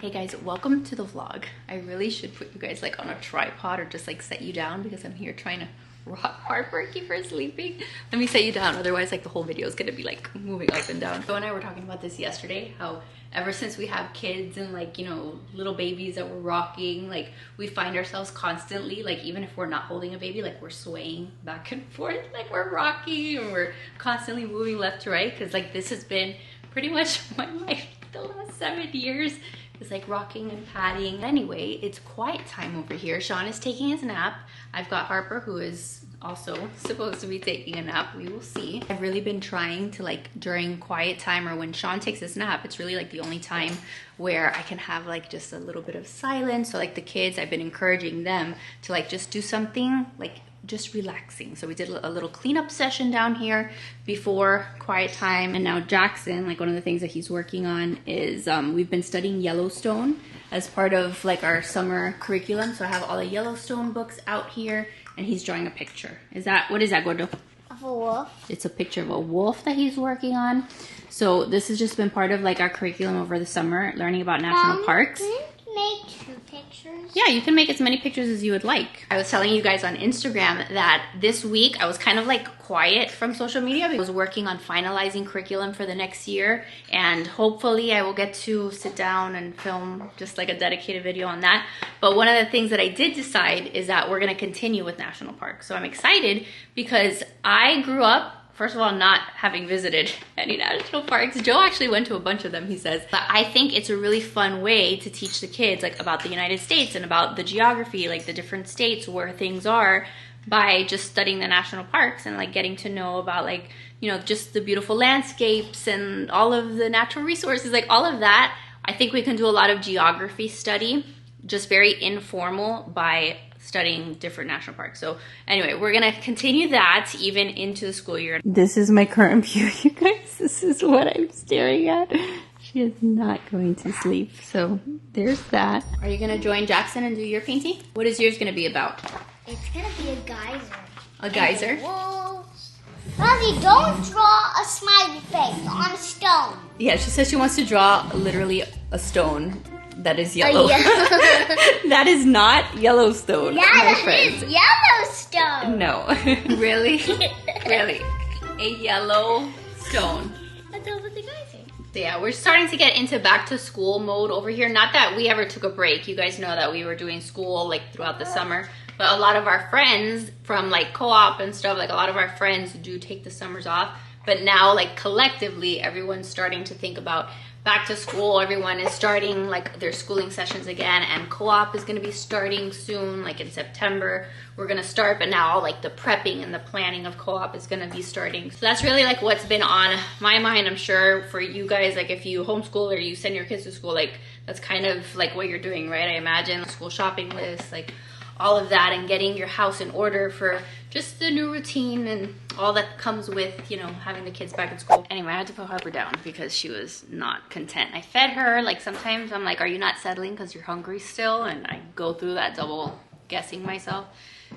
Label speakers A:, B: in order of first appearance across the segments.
A: Hey guys, welcome to the vlog. I really should put you guys like on a tripod or just like set you down because I'm here trying to rock Harper, keep her sleeping. Let me set you down, otherwise like the whole video is gonna be like moving up and down. Joe and I were talking about this yesterday, how ever since we have kids and like, you know, little babies that we're rocking, like we find ourselves constantly, like even if we're not holding a baby, like we're swaying back and forth, like we're rocking and we're constantly moving left to right, because like this has been pretty much my life the last 7 years. It's like rocking and patting. Anyway, it's quiet time over here. Sean is taking his nap. I've got Harper, who is also supposed to be taking a nap. We will see. I've really been trying to like during quiet time or when Sean takes his nap, it's really like the only time where I can have like just a little bit of silence. So like the kids, I've been encouraging them to like just do something like just relaxing. So we did a little cleanup session down here before quiet time. And now Jackson, like one of the things that he's working on is we've been studying Yellowstone as part of like our summer curriculum. So I have all the Yellowstone books out here and he's drawing a picture. What is that, Gordo?
B: Of a wolf.
A: It's a picture of a wolf that he's working on. So this has just been part of like our curriculum over the summer, learning about national parks.
B: Can you make 2 pictures?
A: Yeah, you can make as many pictures as you would like. I was telling you guys on Instagram that this week I was kind of like quiet from social media. I was working on finalizing curriculum for the next year, and hopefully I will get to sit down and film just like a dedicated video on that. But one of the things that I did decide is that we're gonna continue with national parks. So I'm excited because I grew up, first of all, not having visited any national parks. Joe actually went to a bunch of them, he says. But I think it's a really fun way to teach the kids like about the United States and about the geography, like the different states where things are, by just studying the national parks and like getting to know about like, you know, just the beautiful landscapes and all of the natural resources, like all of that. I think we can do a lot of geography study, just very informal, by studying different national parks. So anyway, we're gonna continue that even into the school year. This is my current view, you guys. This is what I'm staring at. She is not going to sleep. So there's that. Are you gonna join Jackson and do your painting? What is yours gonna be about?
B: It's gonna be a geyser.
A: A geyser?
B: Wolves. Rosie, don't draw a smiley face on a stone.
A: Yeah, she says she wants to draw literally a stone that is yellow. That is not Yellowstone, my friends.
B: Is Yellowstone.
A: No. Really? Really? A yellow stone.
B: That's over the geyser.
A: So yeah, we're starting to get into back to school mode over here. Not that we ever took a break. You guys know that we were doing school like throughout the summer. But a lot of our friends from like co-op and stuff, like a lot of our friends do take the summers off. But now like collectively, everyone's starting to think about back to school. Everyone is starting like their schooling sessions again, and co-op is going to be starting soon, like in September we're going to start. But now all like the prepping and the planning of co-op is going to be starting. So that's really like what's been on my mind. I'm sure for you guys, like if you homeschool or you send your kids to school, like that's kind of like what you're doing, right? I imagine school shopping list, like all of that, and getting your house in order for just the new routine and all that comes with, you know, having the kids back in school. Anyway, I had to put Harper down because she was not content. I fed her, like sometimes I'm like, are you not settling because you're hungry still? And I go through that double guessing myself.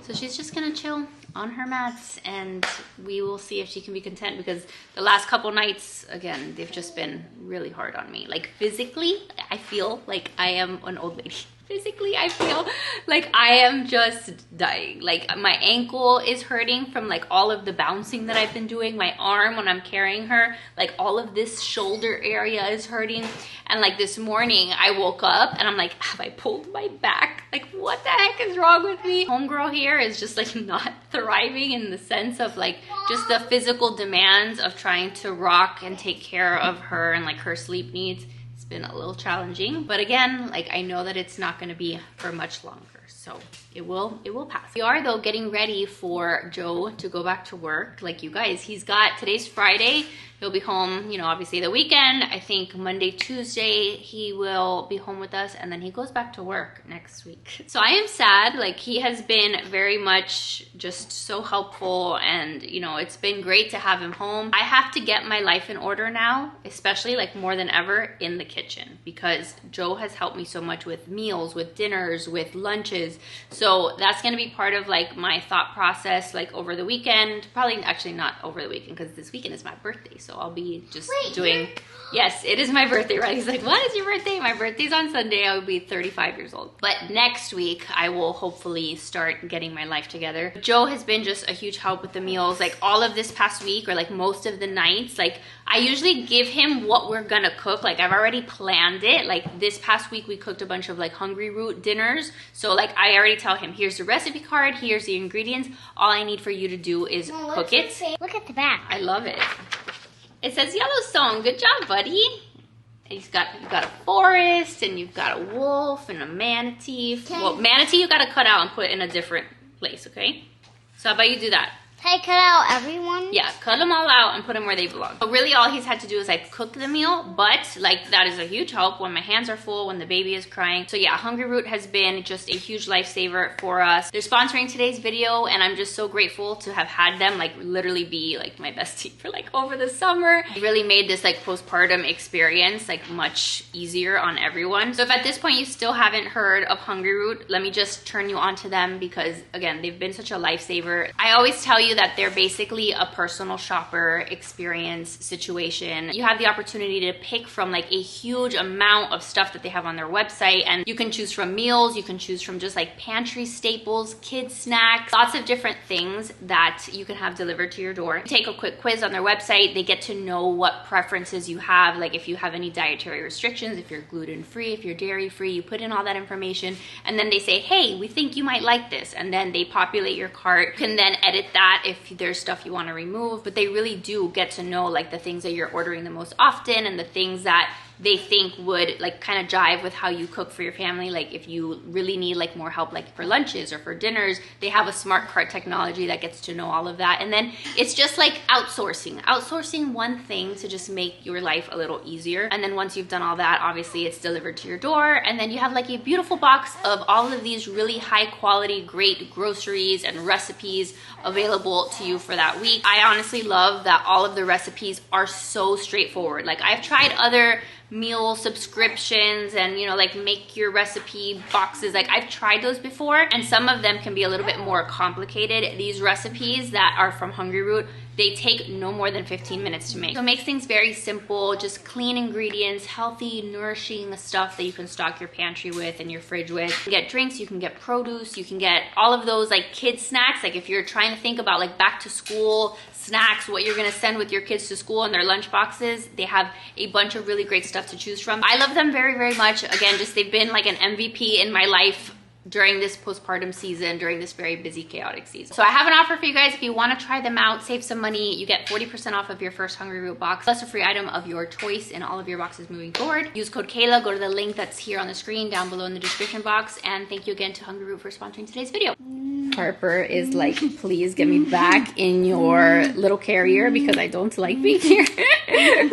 A: So she's just gonna chill on her mats and we will see if she can be content, because the last couple nights, again, they've just been really hard on me. Like physically, I feel like I am an old lady. Physically, I feel like I am just dying. Like my ankle is hurting from like all of the bouncing that I've been doing. My arm when I'm carrying her, like all of this shoulder area is hurting. And like this morning I woke up and I'm like, have I pulled my back? Like what the heck is wrong with me? Homegirl here is just like not thriving in the sense of like just the physical demands of trying to rock and take care of her and like her sleep needs. Been a little challenging, but again, like I know that it's not going to be for much longer, so it will pass. We are though getting ready for Joe to go back to work. Like you guys, today's Friday, he'll be home, you know, obviously the weekend. I think Monday, Tuesday he will be home with us, and then he goes back to work next week. So I am sad. Like he has been very much just so helpful, and you know, it's been great to have him home. I have to get my life in order now, especially like more than ever in the kitchen, because Joe has helped me so much with meals, with dinners, with lunches. So So that's gonna be part of like my thought process, like over the weekend. Probably actually not over the weekend, because this weekend is my birthday. So I'll be just doing. Yes, it is my birthday, right? He's like, what is your birthday? My birthday's on Sunday. I will be 35 years old. But next week, I will hopefully start getting my life together. Joe has been just a huge help with the meals. Like all of this past week, or like most of the nights, like I usually give him what we're gonna cook. Like I've already planned it. Like this past week, we cooked a bunch of like hungry root dinners. So like I already tell him, here's the recipe card, here's the ingredients. All I need for you to do is cook it.
B: Look at the back.
A: I love it. It says Yellowstone. Good job, buddy. And you've got a forest, and you've got a wolf and a manatee. Well, manatee you got to cut out and put in a different place, okay? So how about you do that?
B: Can I cut out everyone?
A: Yeah, cut them all out and put them where they belong. But really all he's had to do is like cook the meal, but like that is a huge help when my hands are full, when the baby is crying. So yeah, Hungry Root has been just a huge lifesaver for us. They're sponsoring today's video, and I'm just so grateful to have had them like literally be like my bestie for like over the summer. It really made this like postpartum experience like much easier on everyone. So if at this point you still haven't heard of Hungry Root, let me just turn you on to them, because again, they've been such a lifesaver. I always tell you that they're basically a personal shopper experience situation. You have the opportunity to pick from like a huge amount of stuff that they have on their website, and you can choose from meals, you can choose from just like pantry staples, kids snacks, lots of different things that you can have delivered to your door. Take a quick quiz on their website. They get to know what preferences you have, like if you have any dietary restrictions, if you're gluten-free, if you're dairy-free, you put in all that information, and then they say, hey, we think you might like this, and then they populate your cart. You can then edit that if there's stuff you want to remove, but they really do get to know like the things that you're ordering the most often, and the things that they think would like kind of jive with how you cook for your family. Like if you really need like more help like for lunches or for dinners, they have a smart cart technology that gets to know all of that. And then it's just like outsourcing one thing to just make your life a little easier. And then once you've done all that, obviously it's delivered to your door, and then you have like a beautiful box of all of these really high quality, great groceries and recipes available to you for that week. I honestly love that all of the recipes are so straightforward. Like I've tried other meal subscriptions and, you know, like make your recipe boxes. Like I've tried those before, and some of them can be a little bit more complicated. These recipes that are from Hungry Root, they take no more than 15 minutes to make. So it makes things very simple, just clean ingredients, healthy, nourishing stuff that you can stock your pantry with and your fridge with. You can get drinks, you can get produce, you can get all of those like kids snacks. Like if you're trying to think about like back to school snacks, what you're gonna send with your kids to school and their lunch boxes, they have a bunch of really great stuff to choose from. I love them very, very much. Again, just they've been like an MVP in my life during this postpartum season, during this very busy, chaotic season. So I have an offer for you guys. If you want to try them out, save some money, you get 40% off of your first Hungry Root box, plus a free item of your choice in all of your boxes moving forward. Use code Kayla, go to the link that's here on the screen down below in the description box, and thank you again to Hungry Root for sponsoring today's video. Harper is like, please get me back in your little carrier because I don't like being here.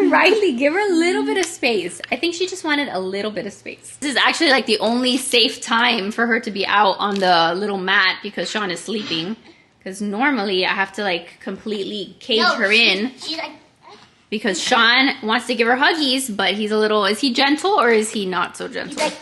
A: Riley, give her a little bit of space. I think she just wanted a little bit of space. This is actually like the only safe time for her to be out on the little mat because Sean is sleeping. Because normally I have to like completely cage her in.
B: She's like,
A: because Sean wants to give her huggies, but he's a little, is he gentle or is he not so gentle?
B: like,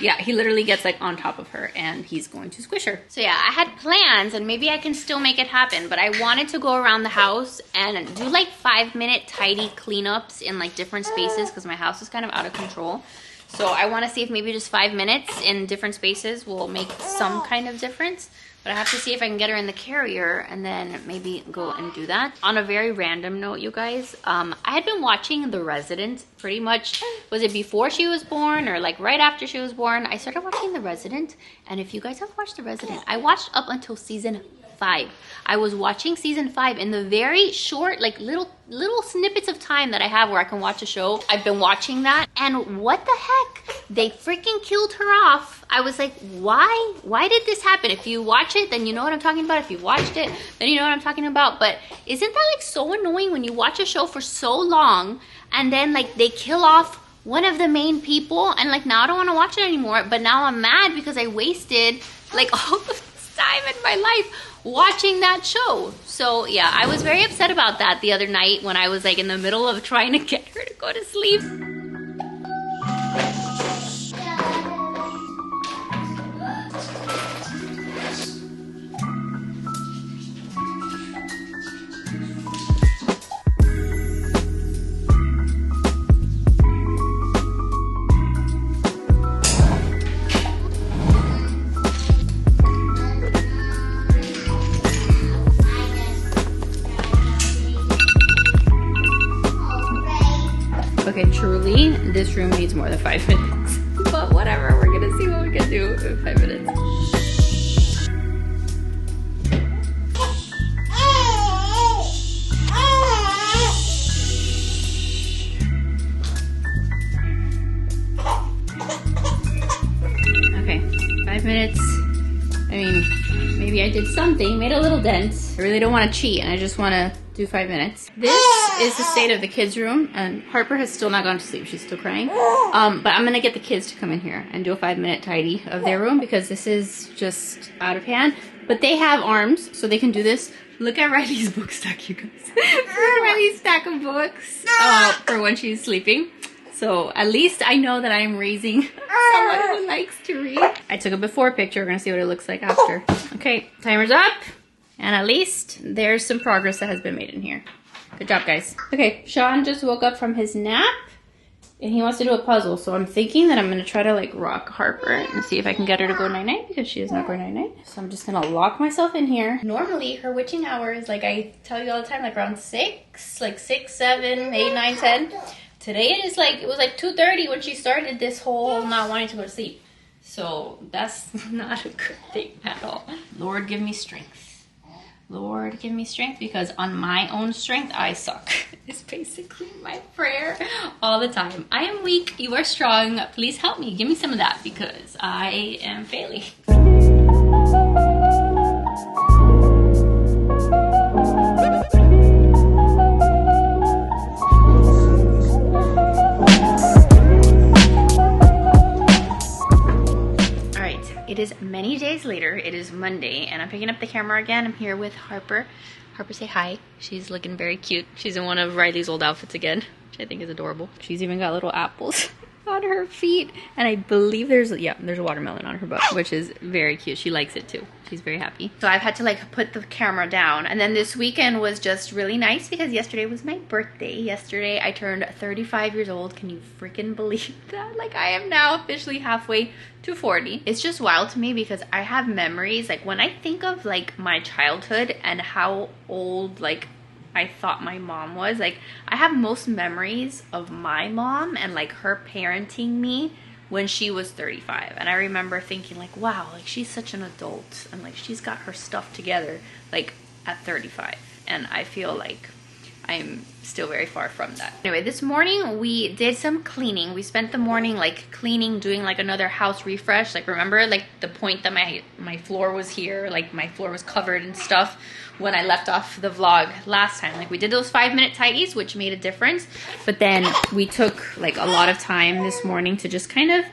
A: Yeah, he literally gets like on top of her and he's going to squish her. So yeah, I had plans and maybe I can still make it happen, but I wanted to go around the house and do like 5-minute tidy cleanups in like different spaces because my house is kind of out of control. So I want to see if maybe just 5 minutes in different spaces will make some kind of difference. But I have to see if I can get her in the carrier and then maybe go and do that. On a very random note, you guys, I had been watching The Resident pretty much, was it before she was born or like right after she was born? I started watching The Resident, and if you guys have watched The Resident, I watched up until season 5. I was watching season 5 in the very short, like little snippets of time that I have where I can watch a show. I've been watching that, and what the heck? They freaking killed her off. I was like, why? Why did this happen? If you watch it, then you know what I'm talking about. If you watched it, then you know what I'm talking about. But isn't that like so annoying when you watch a show for so long and then like they kill off one of the main people and like now I don't want to watch it anymore, but now I'm mad because I wasted like all this time in my life watching that show. So yeah, I was very upset about that the other night when I was like in the middle of trying to get her to go to sleep. Okay, truly, this room needs more than 5 minutes. But whatever, we're gonna see what we can do in 5 minutes. Okay, 5 minutes. I mean, maybe I did something, made a little dent. I really don't want to cheat, and I just want to do 5 minutes. This is the state of the kids' room, and Harper has still not gone to sleep. She's still crying. But I'm gonna get the kids to come in here and do a 5-minute tidy of their room because this is just out of hand. But they have arms, so they can do this. Look at Riley's book stack, you guys. Look at Riley's stack of books for when she's sleeping. So at least I know that I'm raising someone who likes to read. I took a before picture. We're gonna see what it looks like after. Okay, timer's up. And at least there's some progress that has been made in here. Good job, guys. Okay, Sean just woke up from his nap and he wants to do a puzzle. So I'm thinking that I'm gonna try to like rock Harper and see if I can get her to go night-night because she is not going night-night. So I'm just gonna lock myself in here. Normally her witching hour is like I tell you all the time, like around 6, like 6, 7, 8, 9, 10. Today it is like, it was like 2:30 when she started this whole not wanting to go to sleep. So that's not a good thing at all. Lord, give me strength. Lord, give me strength because on my own strength, I suck. It's basically my prayer all the time. I am weak. You are strong. Please help me. Give me some of that because I am failing. It is many days later. It is Monday and I'm picking up the camera again. I'm here with Harper. Harper, say hi. She's looking very cute. She's in one of Riley's old outfits again, which I think is adorable. She's even got little apples on her feet. And I believe there's a watermelon on her butt, which is very cute. She likes it too. She's very happy. So I've had to like put the camera down. And then this weekend was just really nice because yesterday was my birthday. Yesterday I turned 35 years old. Can you freaking believe that? Like I am now officially halfway to 40. It's just wild to me because I have memories. Like when I think of like my childhood and how old like I thought my mom was, like I have most memories of my mom and like her parenting me when she was 35. And I remember thinking like, wow, like she's such an adult and like she's got her stuff together like at 35. And I feel like I'm still very far from that. Anyway, this morning we did some cleaning. We spent the morning like cleaning, doing like another house refresh. Like remember like the point that my floor was here, like my floor was covered and stuff when I left off the vlog last time. Like we did those 5-minute tidies, which made a difference. But then we took like a lot of time this morning to just kind of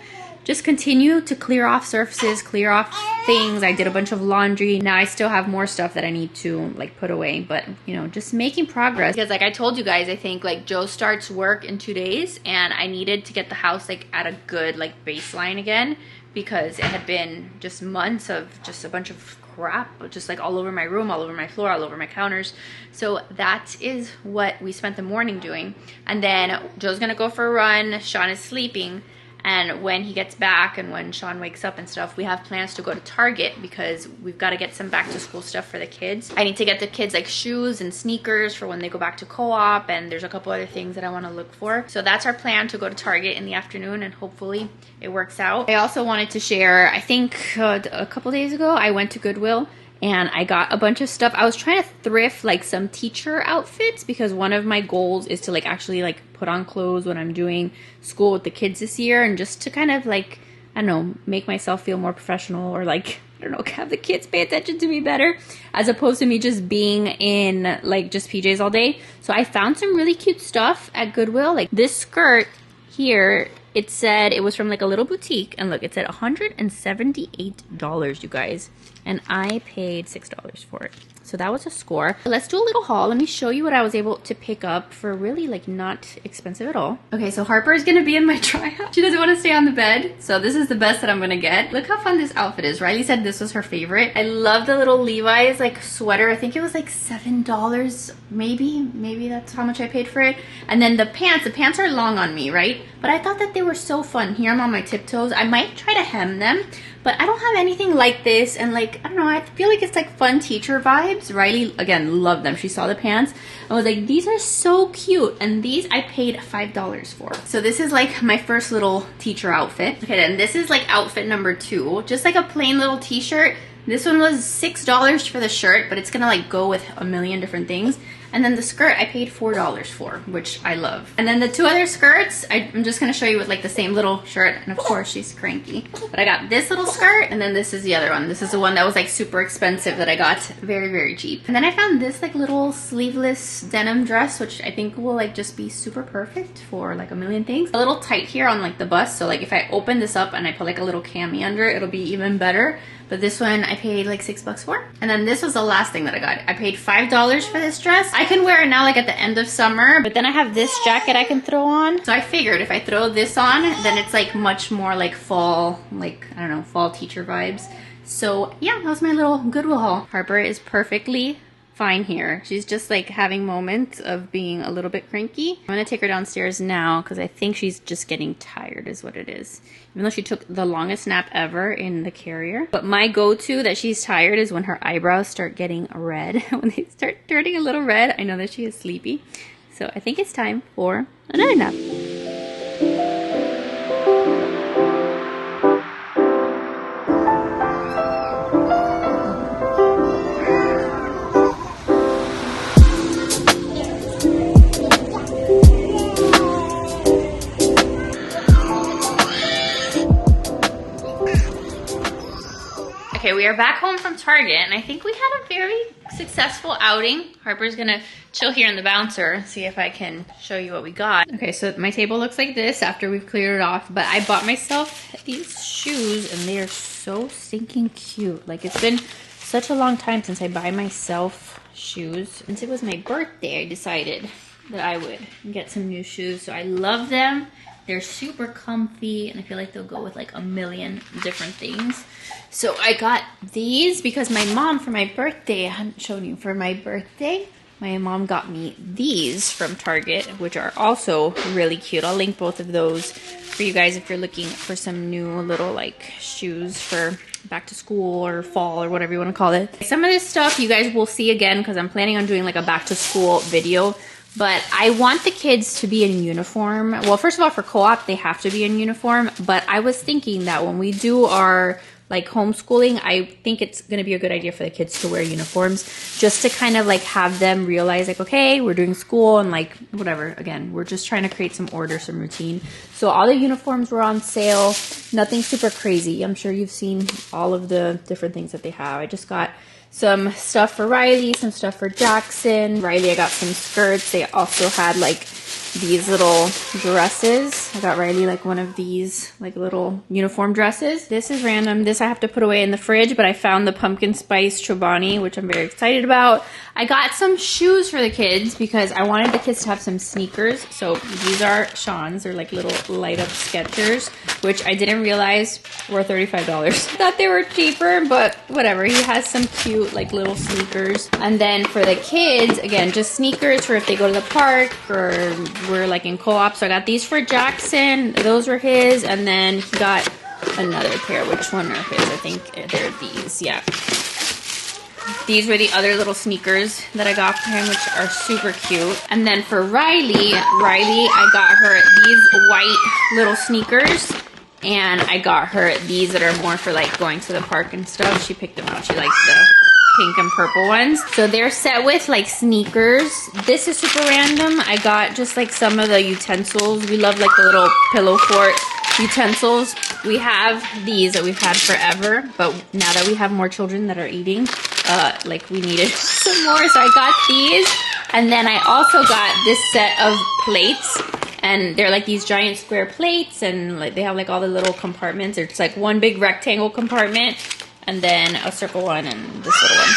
A: just continue to clear off surfaces, clear off things. I did a bunch of laundry. Now I still have more stuff that I need to like put away, but you know, just making progress. Because like I told you guys, I think like Joe starts work in 2 days and I needed to get the house like at a good like baseline again because it had been just months of just a bunch of crap just like all over my room, all over my floor, all over my counters. So that is what we spent the morning doing. And then Joe's gonna go for a run. Sean is sleeping. And when he gets back and when Sean wakes up and stuff, we have plans to go to Target because we've got to get some back to school stuff for the kids. I need to get the kids like shoes and sneakers for when they go back to co-op, and there's a couple other things that I want to look for. So that's our plan, to go to Target in the afternoon, and hopefully it works out. I also wanted to share, I think a couple days ago, I went to Goodwill and I got a bunch of stuff. I was trying to thrift like some teacher outfits because one of my goals is to like actually like put on clothes when I'm doing school with the kids this year, and just to kind of like, I don't know, make myself feel more professional, or like, I don't know, have the kids pay attention to me better as opposed to me just being in like just PJs all day. So I found some really cute stuff at Goodwill. Like this skirt here, it said it was from like a little boutique, and look, it said $178, you guys, and I paid $6 for it. So that was a score. Let's do a little haul. Let me show you what I was able to pick up for really like not expensive at all. Okay, so Harper is gonna be in my tryout. She doesn't want to stay on the bed, so this is the best that I'm gonna get. Look how fun this outfit is. Riley said this was her favorite. I love the little Levi's like sweater. I think it was like $7, maybe that's how much I paid for it. And then the pants are long on me, right? But I thought that they were so fun. Here I'm on my tiptoes. I might try to hem them, but I don't have anything like this. And like, I don't know, I feel like it's like fun teacher vibes. Riley, again, loved them. She saw the pants. I was like, these are so cute. And these I paid $5 for. So this is like my first little teacher outfit. Okay, then this is like outfit number 2. Just like a plain little t-shirt. This one was $6 for the shirt, but it's gonna like go with a million different things. And then the skirt I paid $4 for, which I love. And then the 2 other skirts, I'm just gonna show you with like the same little shirt. And of course she's cranky. But I got this little skirt, and then this is the other one. This is the one that was like super expensive that I got very, very cheap. And then I found this like little sleeveless denim dress, which I think will like just be super perfect for like a million things. A little tight here on like the bust. So like if I open this up and I put like a little cami under it, it'll be even better. But this one I paid like $6 for. And then this was the last thing that I got. I paid $5 for this dress. I can wear it now like at the end of summer, but then I have this jacket I can throw on. So I figured if I throw this on, then it's like much more like fall, like, I don't know, fall teacher vibes. So yeah, that was my little Goodwill haul. Harper is perfectly fine here. She's just like having moments of being a little bit cranky. I'm gonna take her downstairs now because I think she's just getting tired is what it is. Even though she took the longest nap ever in the carrier. But my go-to that she's tired is when her eyebrows start getting red. When they start turning a little red, I know that she is sleepy. So I think it's time for another nap. Okay, we are back home from Target, and I think we had a very successful outing. Harper's gonna chill here in the bouncer, see if I can show you what we got. Okay, so my table looks like this after we've cleared it off, but I bought myself these shoes, and they are so stinking cute. Like, it's been such a long time since I buy myself shoes. Since it was my birthday, I decided that I would get some new shoes, so I love them. They're super comfy, and I feel like they'll go with like a million different things. So I got these because my mom, for my birthday, I hadn't shown you, for my birthday, my mom got me these from Target, which are also really cute. I'll link both of those for you guys if you're looking for some new little like shoes for back to school or fall or whatever you want to call it. Some of this stuff you guys will see again because I'm planning on doing like a back to school video. But I want the kids to be in uniform. Well, first of all, for co-op, they have to be in uniform. But I was thinking that when we do our like homeschooling, I think it's going to be a good idea for the kids to wear uniforms just to kind of like have them realize like, okay, we're doing school and like whatever. Again, we're just trying to create some order, some routine. So all the uniforms were on sale. Nothing super crazy. I'm sure you've seen all of the different things that they have. I just got some stuff for Riley, some stuff for Jackson. Riley, I got some skirts. They also had like these little dresses. I got Riley like one of these like little uniform dresses. This is random. This I have to put away in the fridge, but I found the pumpkin spice Chobani, which I'm very excited about. I got some shoes for the kids because I wanted the kids to have some sneakers. So these are Sean's. They're like little light up Skechers, which I didn't realize were $35. I thought they were cheaper, but whatever. He has some cute like little sneakers. And then for the kids, again, just sneakers for if they go to the park or we're like in co-op. So I got these for Jackson. Those were his. And then he got another pair. Which one are his? I think they're these. Yeah. These were the other little sneakers that I got for him, which are super cute. And then for Riley, I got her these white little sneakers. And I got her these that are more for like going to the park and stuff. She picked them out. She likes the pink and purple ones. So they're set with like sneakers. This is super random. I got just like some of the utensils. We love like the little pillow fort utensils. We have these that we've had forever, but now that we have more children that are eating, like we needed some more. So I got these. And then I also got this set of plates. And they're like these giant square plates, and like they have like all the little compartments. It's like one big rectangle compartment, and then a circle one, and this little one.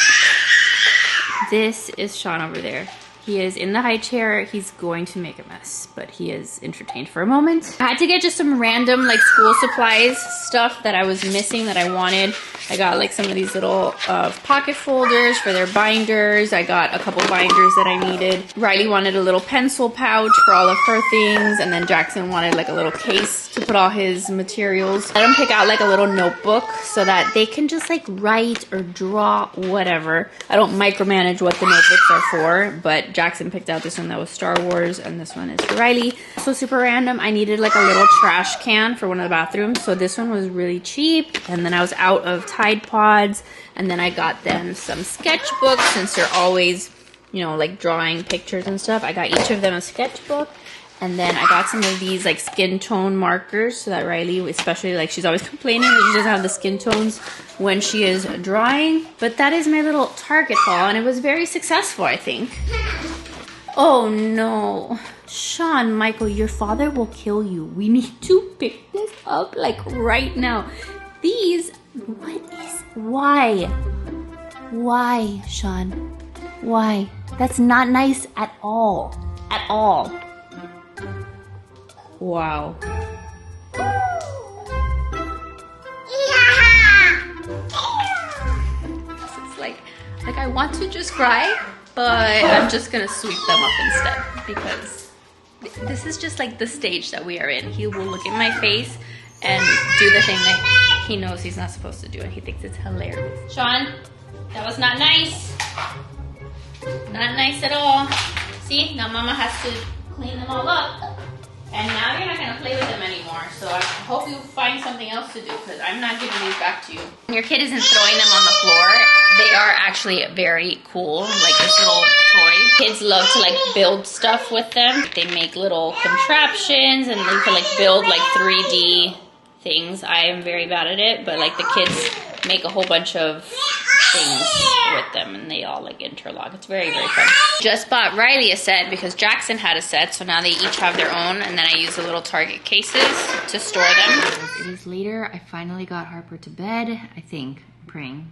A: This is Sean over there. He is in the high chair. He's going to make a mess, but he is entertained for a moment. I had to get just some random like school supplies stuff that I was missing that I wanted. I got like some of these little pocket folders for their binders. I got a couple binders that I needed. Riley wanted a little pencil pouch for all of her things, and then Jackson wanted like a little case to put all his materials. Let them pick out like a little notebook so that they can just like write or draw, whatever. I don't micromanage what the notebooks are for, but Jackson picked out this one that was Star Wars, and this one is for Riley. So super random. I needed like a little trash can for one of the bathrooms, so this one was really cheap. And then I was out of Tide Pods, and then I got them some sketchbooks since they're always, you know, like drawing pictures and stuff. I got each of them a sketchbook. And then I got some of these like skin tone markers so that Riley, especially like she's always complaining that she doesn't have the skin tones when she is drawing. But that is my little Target haul, and it was very successful, I think. Oh no. Sean, Michael, your father will kill you. We need to pick this up like right now. These, why? Why, Sean? Why? That's not nice at all. At all. Wow. This is like I want to just cry, but I'm just gonna sweep them up instead because this is just like the stage that we are in. He will look in my face and do the thing that he knows he's not supposed to do, and he thinks it's hilarious. Sean, that was not nice. Not nice at all. See, now Mama has to clean them all up. And now you're not going to play with them anymore. So I hope you find something else to do, because I'm not giving these back to you. When your kid isn't throwing them on the floor, they are actually very cool. Like this little toy. Kids love to like build stuff with them. They make little contraptions, and they can like build like 3D things. I am very bad at it, but like the kids make a whole bunch of things with them, and they all like interlock. It's very, very fun. Just bought Riley a set because Jackson had a set, so now they each have their own, and then I use the little Target cases to store them. It is later. I finally got Harper to bed. I think, praying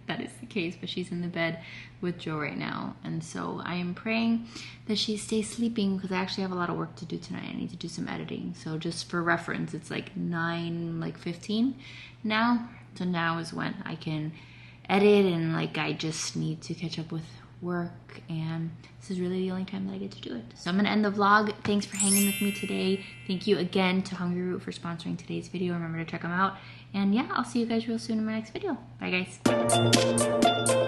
A: that is the case, but she's in the bed with Joe right now, and so I am praying that she stays sleeping because I actually have a lot of work to do tonight. I need to do some editing. So just for reference, it's like 9:15 now. So now is when I can edit, and like I just need to catch up with work, and this is really the only time that I get to do it. So I'm gonna end the vlog. Thanks for hanging with me today. Thank you again to Hungry Root for sponsoring today's video. Remember to check them out, and yeah, I'll see you guys real soon in my next video. Bye guys.